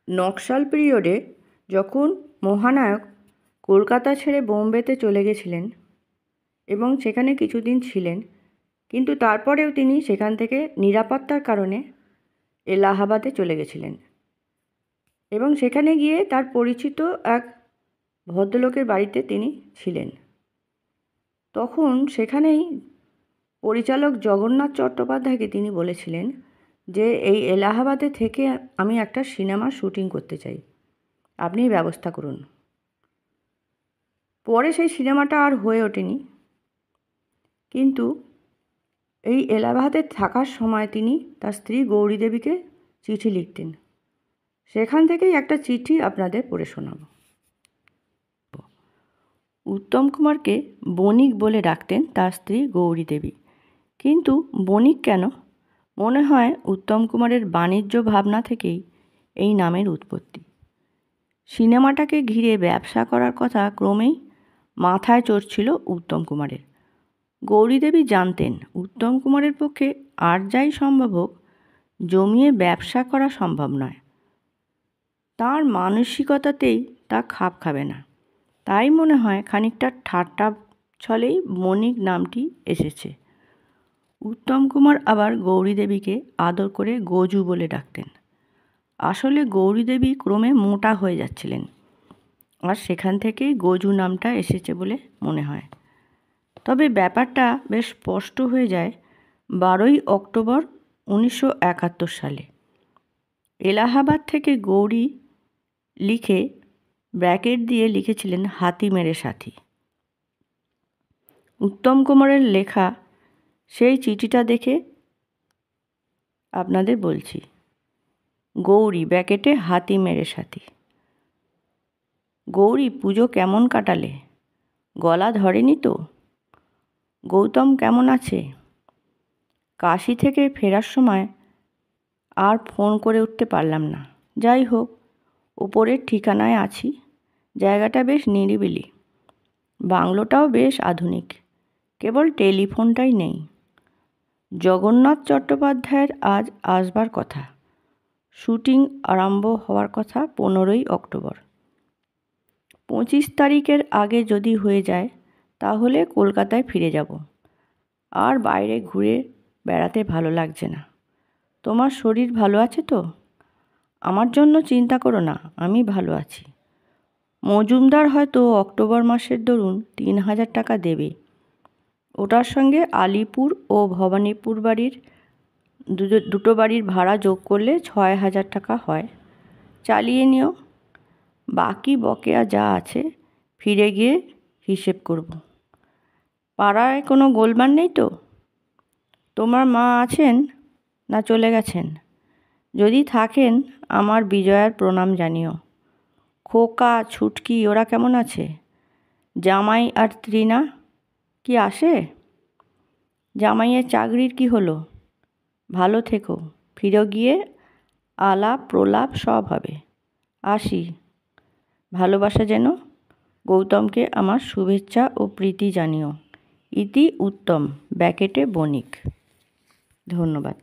নকশাল পিরিয়ডে যখন মহানায়ক কলকাতা ছেড়ে বোম্বেতে চলে গেছিলেন এবং সেখানে কিছুদিন ছিলেন, কিন্তু তারপরেও তিনি সেখান থেকে নিরাপত্তার কারণে এলাহাবাদে চলে গেছিলেন এবং সেখানে গিয়ে তার পরিচিত এক ভদ্রলোকের বাড়িতে তিনি ছিলেন। তখন সেখানেই পরিচালক জগন্নাথ চট্টোপাধ্যায়কে তিনি বলেছিলেন যে এই এলাহাবাদে থেকে আমি একটা সিনেমার শুটিং করতে চাই, আপনি ব্যবস্থা করুন। পরে সেই সিনেমাটা আর হয়ে ওঠেনি, কিন্তু এই এলাহাবাদে থাকার সময় তিনি তার স্ত্রী গৌরী দেবীকে চিঠি লিখতেন। সেখান থেকেই একটা চিঠি আপনাদের পড়ে শোনাব। উত্তম কুমারকে বণিক বলে ডাকতেন তার স্ত্রী গৌরী দেবী। কিন্তু বণিক কেন? মনে হয় উত্তম কুমারের বাণিজ্য ভাবনা থেকেই এই নামের উৎপত্তি। সিনেমাটাকে ঘিরে ব্যবসা করার কথা ক্রমেই মাথায় চড়ছিল উত্তম কুমারের। গৌরী দেবী জানতেন উত্তম কুমারের পক্ষে আর যাই সম্ভব হোক, জমিয়ে ব্যবসা করা সম্ভব নয়। তার মানসিকতাতেই তা খাপ খাবে না। তাই মনে হয় খানিকটা ঠাট্টা ছলেই বণিক নামটি এসেছে। উত্তম কুমার আবার গৌরী দেবীকে আদর করে গজু বলে ডাকতেন। আসলে গৌরী দেবী ক্রমে মোটা হয়ে যাচ্ছিলেন, আর সেখান থেকেই গজু নামটা এসেছে বলে মনে হয়। তবে ব্যাপারটা বেশ স্পষ্ট হয়ে যায় 12ই অক্টোবর 1971 সালে। এলাহাবাদ থেকে গৌরী লিখে ব্র্যাকেট দিয়ে লিখেছিলেন হাতি মেরে সাথী। উত্তম কুমারের লেখা সেই চিঠিটা দেখে আপনাদের বলছি। গৌরী ব্র্যাকেটে হাতি মেরে সাথী। গৌরী পুজো কেমন কাটালে? গলা ধরেনি তো? গৌতম কেমন আছে? কাশি থেকে ফেরার সময় আর ফোন করে উঠতে পারলাম না। যাই হোক, উপরের ঠিকানায় আছি। জায়গাটা বেশ নিরিবিলি, বাংলোটাও বেশ আধুনিক, কেবল টেলিফোনটাই নেই। জগন্নাথ চট্টোপাধ্যায়ের আজ আসবার কথা। শুটিং আরম্ভ হওয়ার কথা 15ই অক্টোবর। 25 তারিখের আগে যদি হয়ে যায় তাহলে কলকাতায় ফিরে যাব। আর বাইরে ঘুরে বেড়াতে ভালো লাগছে না। তোমার শরীর ভালো আছে তো? আমার জন্য চিন্তা করো না, আমি ভালো আছি। মজুমদার হয়তো অক্টোবর মাসের দরুন 3000 টাকা দেবে। ওটার সঙ্গে আলিপুর ও ভবানীপুর বাড়ির দুটো বাড়ির ভাড়া যোগ করলে 6000 টাকা হয়। চালিয়ে নিও। বাকি বকেয়া যা আছে ফিরে গিয়ে হিসেব করব। পাড়ায় কোনো গোলমাল নেই তো? তোমার মা আছেন না চলে গেছেন? যদি থাকেন আমার বিজয়ার প্রণাম জানিও। খোকা, ছুটকি ওরা কেমন আছে? জামাই আর ত্রিনা কি আসে? জামাইয়ের চাকরির কি হলো? ভালো থেকো। ফিরে গিয়ে আলাপ প্রলাপ সব হবে। আসি। ভালোবাসা যেন। গৌতমকে আমার শুভেচ্ছা ও প্রীতি জানিও। ইতি উত্তম ব্র্যাকেটে বণিক। ধন্যবাদ।